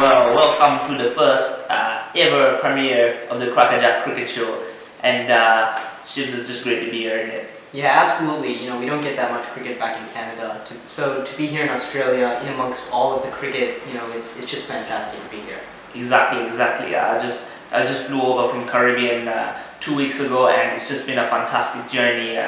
Well, welcome to the first ever premiere of the Crackerjack Cricket Show, and Shivs, is just great to be here, isn't it? Yeah, absolutely. We don't get that much cricket back in Canada, so to be here in Australia, in amongst all of the cricket, it's just fantastic to be here. Exactly. I just flew over from Caribbean 2 weeks ago, and it's just been a fantastic journey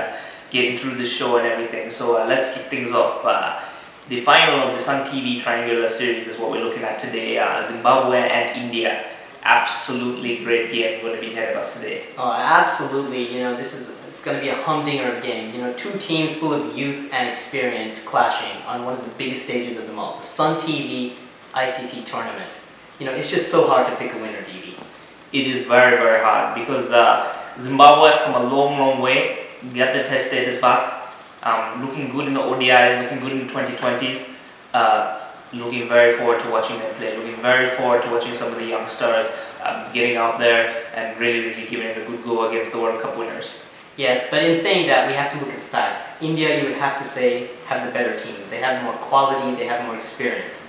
getting through the show and everything. So let's kick things off. The final of the Sun TV Triangular Series is what we're looking at today. Zimbabwe and India. Absolutely great game going to be ahead of us today. Oh, absolutely. It's going to be a humdinger game. Two teams full of youth and experience clashing on one of the biggest stages of them all, the Sun TV ICC tournament. It's just so hard to pick a winner, DV. It is very, very hard because Zimbabwe have come a long way. Get the test status back. Looking good in the ODIs, looking good in the 2020s. Looking very forward to watching them play. Looking very forward to watching some of the youngsters getting out there and really giving it a good go against the World Cup winners. Yes, but in saying that, we have to look at the facts. India, you would have to say, have the better team. They have more quality, they have more experience.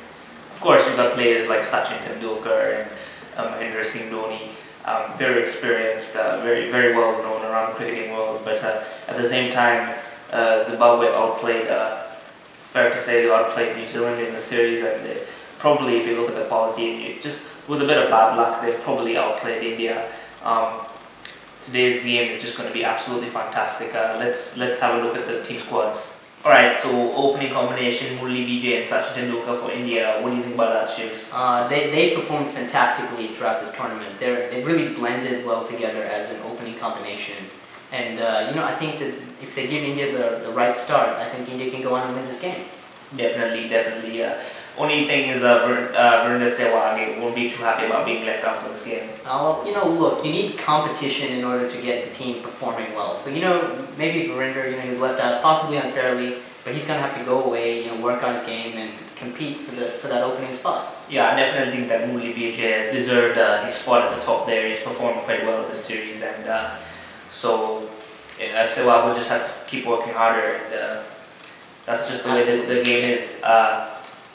Of course, you've got players like Sachin Tendulkar and Mahendra Singh Dhoni, very experienced, very well known around the cricketing world. But at the same time, Zimbabwe outplayed, fair to say, they outplayed New Zealand in the series, and they probably, if you look at the quality, just with a bit of bad luck, they probably outplayed India. Today's game is just going to be absolutely fantastic. Let's have a look at the team squads. Alright, so opening combination, Murali Vijay and Sachin Tendulkar for India. What do you think about that, Shivs? They performed fantastically throughout this tournament. They've really blended well together as an opening combination. And I think that if they give India the right start, I think India can go on and win this game. Definitely. Only thing is Virender Sehwag won't be too happy about being left out for this game. Look, you need competition in order to get the team performing well. So, maybe Virender, he was left out possibly unfairly, but he's going to have to go away, work on his game and compete for that opening spot. Yeah, I definitely think that Murali Vijay has deserved his spot at the top there. He's performed quite well this series, and so Sehwag will just have to keep working harder. And, that's just the way the game is.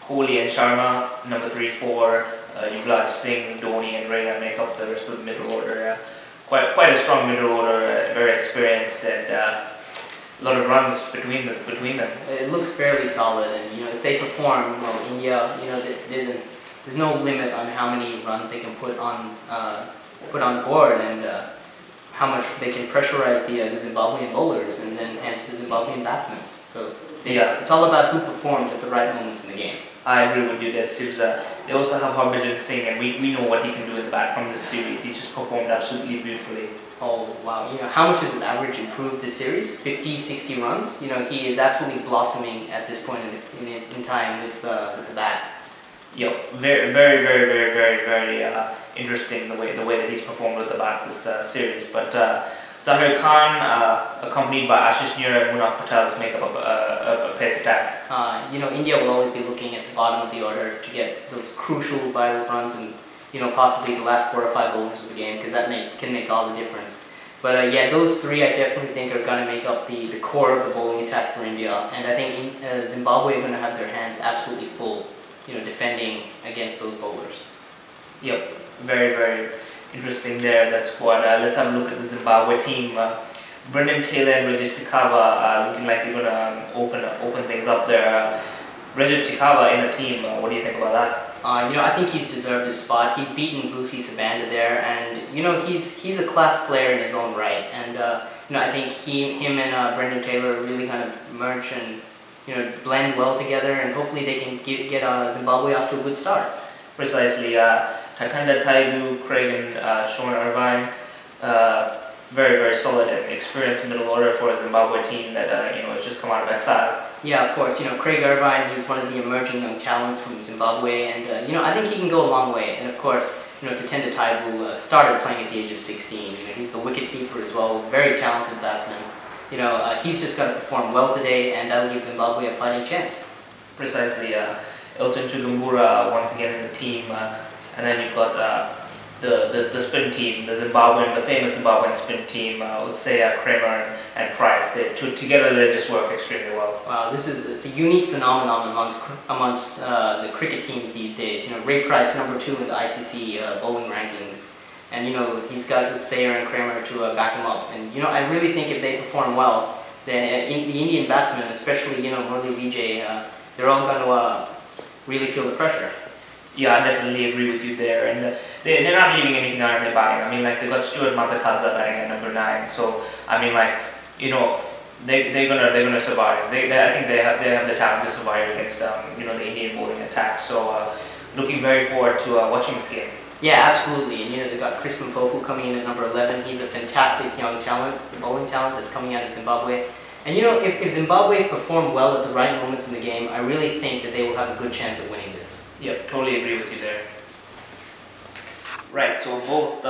Kohli and Sharma, number 3, 4. Yuvraj Singh, Dhoni and Raina make up the rest of the middle order. Quite a strong middle order, very experienced, and a lot of runs between them. It looks fairly solid, and if they perform well, India, there's no limit on how many runs they can put on the board, and how much they can pressurize the Zimbabwean bowlers, and then hence the Zimbabwean batsmen. So it's all about who performed at the right moments in the game. I agree with you there, Sibs. They also have Harbhajan Singh, and we know what he can do in the bat from this series. He just performed absolutely beautifully. Oh, wow. How much has his average improved this series? 50, 60 runs? He is absolutely blossoming at this point in time with the bat. Yep, very interesting the way that he's performed with the bat this series. But Zahir Khan, accompanied by Ashish Nehra and Munaf Patel to make up a pace attack. India will always be looking at the bottom of the order to get those crucial, vital runs and, possibly the last 4 or 5 overs of the game, because that can make all the difference. But those 3 I definitely think are going to make up the core of the bowling attack for India, and I think Zimbabwe are going to have their hands absolutely full, defending against those bowlers. Yep, very interesting there, that squad. Let's have a look at the Zimbabwe team. Brendan Taylor and Regis Tikava looking like they're going to open things up there. Regis Tikava in the team, what do you think about that? I think he's deserved his spot. He's beaten Vusi Sabanda there, and he's a class player in his own right. And I think him and Brendan Taylor are really going to merge and blend well together, and hopefully they can get Zimbabwe off to a good start. Precisely. Hatanda Taibu, Craig and Sean Irvine, very solid and experienced middle order for a Zimbabwe team that has just come out of exile. Yeah, of course. Craig Irvine, he's one of the emerging young talents from Zimbabwe, and I think he can go a long way. And of course, Tatenda Taibu started playing at the age of 16. He's the wicket keeper as well, very talented batsman. He's just got to perform well today, and that'll give Zimbabwe a fighting chance. Precisely. Elton Chugambura once again in the team, and then you've got the spin team, the famous Zimbabwean spin team, would say Kramer and Price. Together they just work extremely well. Wow, it's a unique phenomenon amongst the cricket teams these days. You know, Ray Price #2 in the ICC bowling rankings, and you know he's got Sayer and Kramer to back him up. And you know, I really think if they perform well, then the Indian batsmen, especially you know Murli Vijay, they're all going to really feel the pressure. Yeah, I definitely agree with you there, and they're not leaving anything out in their batting. I mean, like they've got Stuart Mazakadza batting at #9, so I mean, like you know, they're gonna survive. I think they have the talent to survive against you know the Indian bowling attack. So looking very forward to watching this game. Yeah, absolutely, and you know they've got Chris Mpofu coming in at #11. He's a fantastic young talent, bowling talent that's coming out of Zimbabwe. And you know, if Zimbabwe perform well at the right moments in the game, I really think that they will have a good chance at winning this. Yep, totally agree with you there. Right, so both,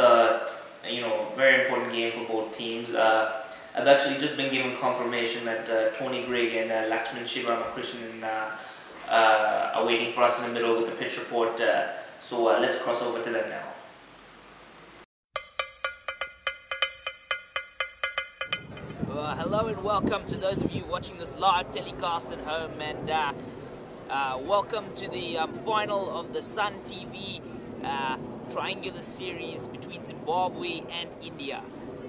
you know, very important game for both teams. I've actually just been given confirmation that Tony Grigg and Lakshman Shiva Ramakrishnan are waiting for us in the middle with the pitch report. So let's cross over to them now. Hello and welcome to those of you watching this live telecast at home, and welcome to the final of the Sun TV triangular series between Zimbabwe and India.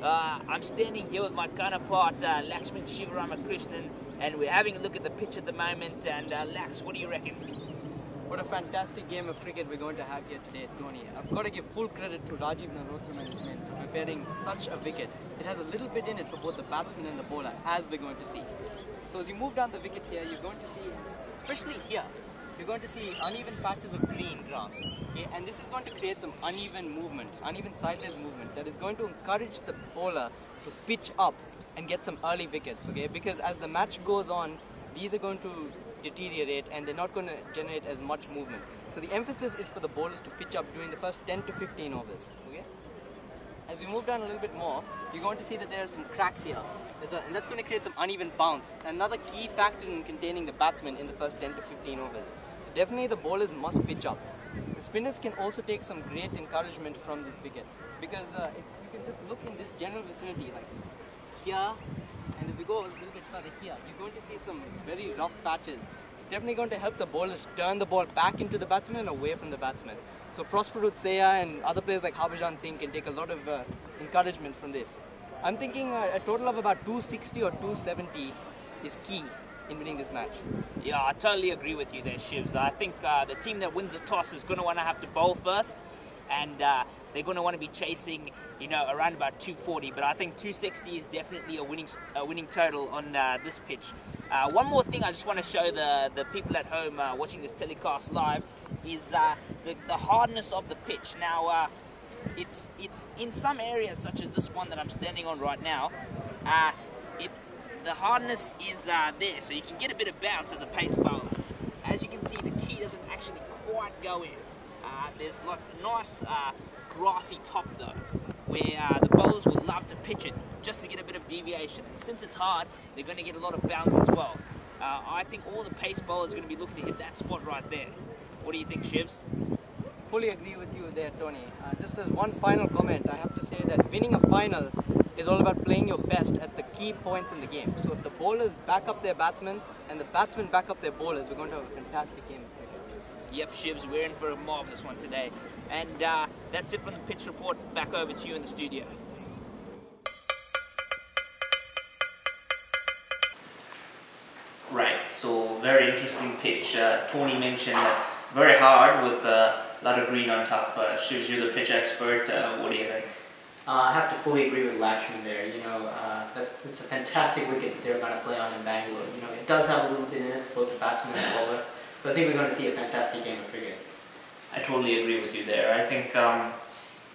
I'm standing here with my counterpart Lakshman Shiva Ramakrishnan, and we're having a look at the pitch at the moment. And Lax, what do you reckon? What a fantastic game of cricket we're going to have here today, Tony. I've got to give full credit to Rajiv Narotham and his men for preparing such a wicket. It has a little bit in it for both the batsman and the bowler, as we're going to see. So as you move down the wicket here, you're going to see, especially here, you're going to see uneven patches of green grass. Okay? And this is going to create some uneven movement, uneven sideways movement that is going to encourage the bowler to pitch up and get some early wickets. Okay? Because as the match goes on, these are going to deteriorate and they're not going to generate as much movement. So the emphasis is for the bowlers to pitch up during the first 10 to 15 overs. Okay? As we move down a little bit more, you're going to see that there are some cracks here. And that's going to create some uneven bounce. Another key factor in containing the batsman in the first 10 to 15 overs. So definitely the bowlers must pitch up. The spinners can also take some great encouragement from this wicket. Because if you can just look in this general vicinity, like here, and as we go a little bit further here, you're going to see some very rough patches. It's definitely going to help the bowlers turn the ball back into the batsman and away from the batsman. So Prosperut Seya and other players like Harbhajan Singh can take a lot of encouragement from this. I'm thinking a total of about 260 or 270 is key in winning this match. Yeah, I totally agree with you there, Shivs. I think the team that wins the toss is going to want to have to bowl first, and they're going to want to be chasing, you know, around about 240. But I think 260 is definitely a winning total on this pitch. One more thing I just want to show the people at home watching this telecast live is the hardness of the pitch. Now, it's in some areas such as this one that I'm standing on right now. The hardness is there, so you can get a bit of bounce as a pace bowler. As you can see, the key doesn't actually quite go in. There's like a nice grassy top though, where the bowlers would love to pitch it just to get a bit of deviation. And since it's hard, they're going to get a lot of bounce as well. I think all the pace bowlers are going to be looking to hit that spot right there. What do you think, Shivs? Fully agree with you there, Tony. Just as one final comment, I have to say that winning a final is all about playing your best at the key points in the game. So if the bowlers back up their batsmen and the batsmen back up their bowlers, we're going to have a fantastic game of cricket. Yep, Shivs, we're in for a marvellous one today. And that's it from the pitch report. Back over to you in the studio. Right, so very interesting pitch. Tony mentioned very hard with a lot of green on top. Shivs, you're the pitch expert. What do you think? I have to fully agree with Lakshman there. You know, it's a fantastic wicket that they're going to play on in Bangalore. You know, it does have a little bit in it for both the batsman and the bowler. So I think we're going to see a fantastic game of cricket. I totally agree with you there. I think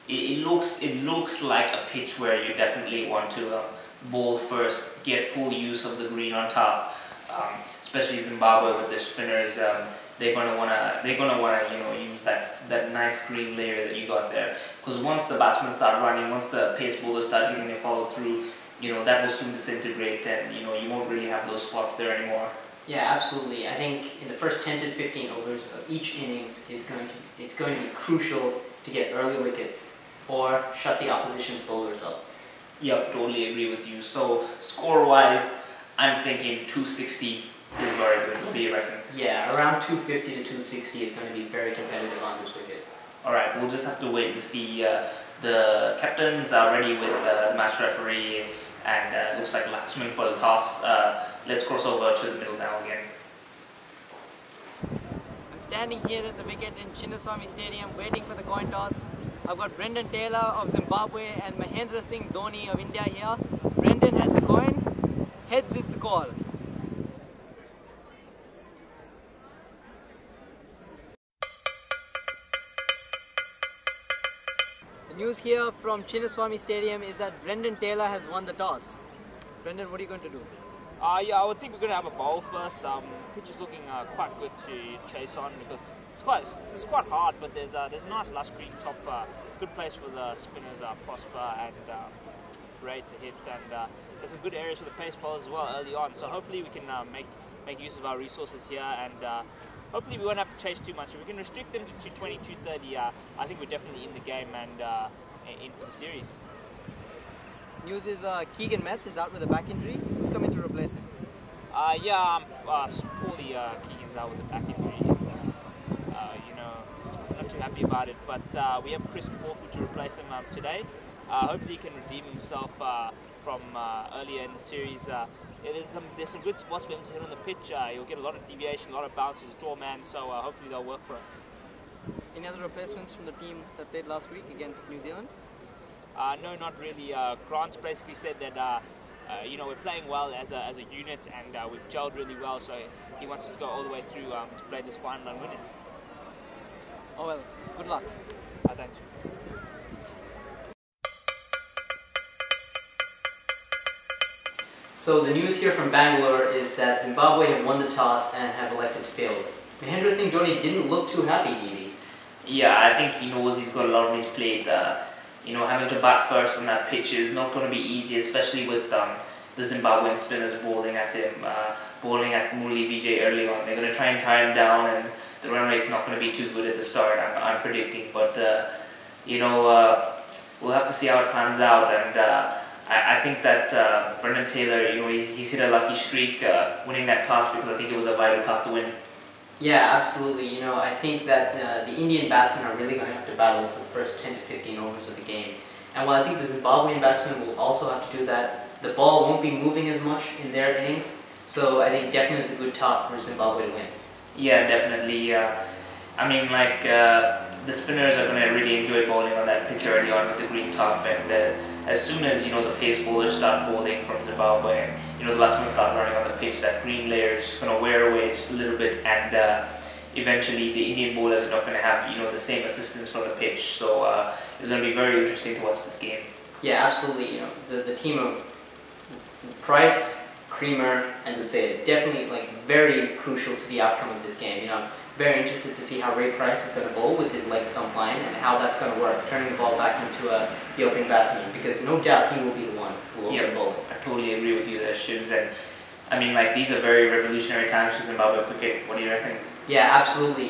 it looks like a pitch where you definitely want to bowl first, get full use of the green on top. Especially Zimbabwe with their spinners, they're gonna wanna use that nice green layer that you got there. Because once the batsmen start running, once the pace bowlers start getting their follow through, you know that will soon disintegrate, and you know you won't really have those spots there anymore. Yeah, absolutely. I think in the first 10 to 15 overs of each innings it's going to be crucial to get early wickets or shut the opposition's bowlers up. Yep, totally agree with you. So score-wise, I'm thinking 260 is very good. What do you reckon? Yeah, around 250 to 260 is going to be very competitive on this wicket. Alright, we'll just have to wait and see. The captains are ready with the match referee, and looks like Laxman for the toss. Let's cross over to the middle now again. I'm standing here at the wicket in Chinnaswamy Stadium waiting for the coin toss. I've got Brendan Taylor of Zimbabwe and Mahendra Singh Dhoni of India here. Brendan has the coin. Heads is the call. The news here from Chinnaswamy Stadium is that Brendan Taylor has won the toss. Brendan, what are you going to do? Yeah, I would think we're going to have a bowl first. Pitch is looking quite good to chase on because it's quite hard, but there's a nice lush green top, good place for the spinners, Prosper and Ray to hit, and there's some good areas for the pace bowlers as well early on. So hopefully we can make use of our resources here, and hopefully we won't have to chase too much. If we can restrict them to 220, 230, I think we're definitely in the game and in for the series. News is Keegan Meth is out with a back injury. Who's coming to replace him? Yeah, poorly Keegan's out with a back injury. Not too happy about it, but we have Chris Porfu to replace him today. Hopefully he can redeem himself from earlier in the series. There's some good spots for him to hit on the pitch. He'll get a lot of deviation, a lot of bounces, draw man, so hopefully they'll work for us. Any other replacements from the team that played last week against New Zealand? No, not really. Grant basically said that we're playing well as a unit, and we've gelled really well, so he wants us to go all the way through to play this final and win it. Oh well, good luck. Thanks. So the news here from Bangalore is that Zimbabwe have won the toss and have elected to field. Mahendra Singh Dhoni didn't look too happy, DB. Yeah, I think he knows he's got a lot on his plate. Having to bat first on that pitch is not going to be easy, especially with the Zimbabwean spinners bowling at him, bowling at Murali Vijay early on. They're going to try and tie him down, and the run rate's not going to be too good at the start, I'm predicting. But, we'll have to see how it pans out. And I think that Brendan Taylor, he's hit a lucky streak winning that toss, because I think it was a vital toss to win. Yeah, absolutely. I think that the Indian batsmen are really going to have to battle for the first 10 to 15 overs of the game. And while I think the Zimbabwean batsmen will also have to do that, the ball won't be moving as much in their innings. So I think definitely it's a good toss for Zimbabwe to win. Yeah, definitely. The spinners are going to really enjoy bowling on that pitch early on with the green top, and as soon as the pace bowlers start bowling from Zimbabwe, and the batsmen start running on the pitch, that green layer is just going to wear away just a little bit, and eventually the Indian bowlers are not going to have the same assistance from the pitch. So it's going to be very interesting to watch this game. Yeah, absolutely. The team of Price, Creamer, and would say definitely very crucial to the outcome of this game. Very interested to see how Ray Price is going to bowl with his leg stump line and how that's going to work, turning the ball back into the opening batsman, because no doubt he will be the one who will open the bowling. I totally agree with you there, Shivs, and these are very revolutionary times for Zimbabwe cricket. What do you reckon? Yeah, absolutely.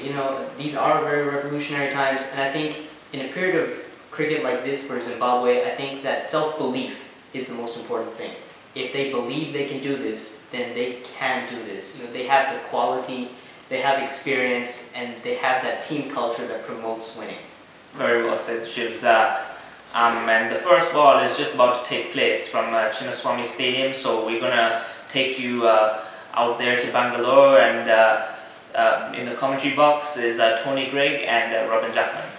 These are very revolutionary times, and I think in a period of cricket like this for Zimbabwe, I think that self-belief is the most important thing. If they believe they can do this, then they can do this. They have the quality, they have experience, and they have that team culture that promotes winning. Very well said, Shivs. And the first ball is just about to take place from Chinnaswamy Stadium, so we're going to take you out there to Bangalore, and in the commentary box is Tony Gregg and Robin Jackman.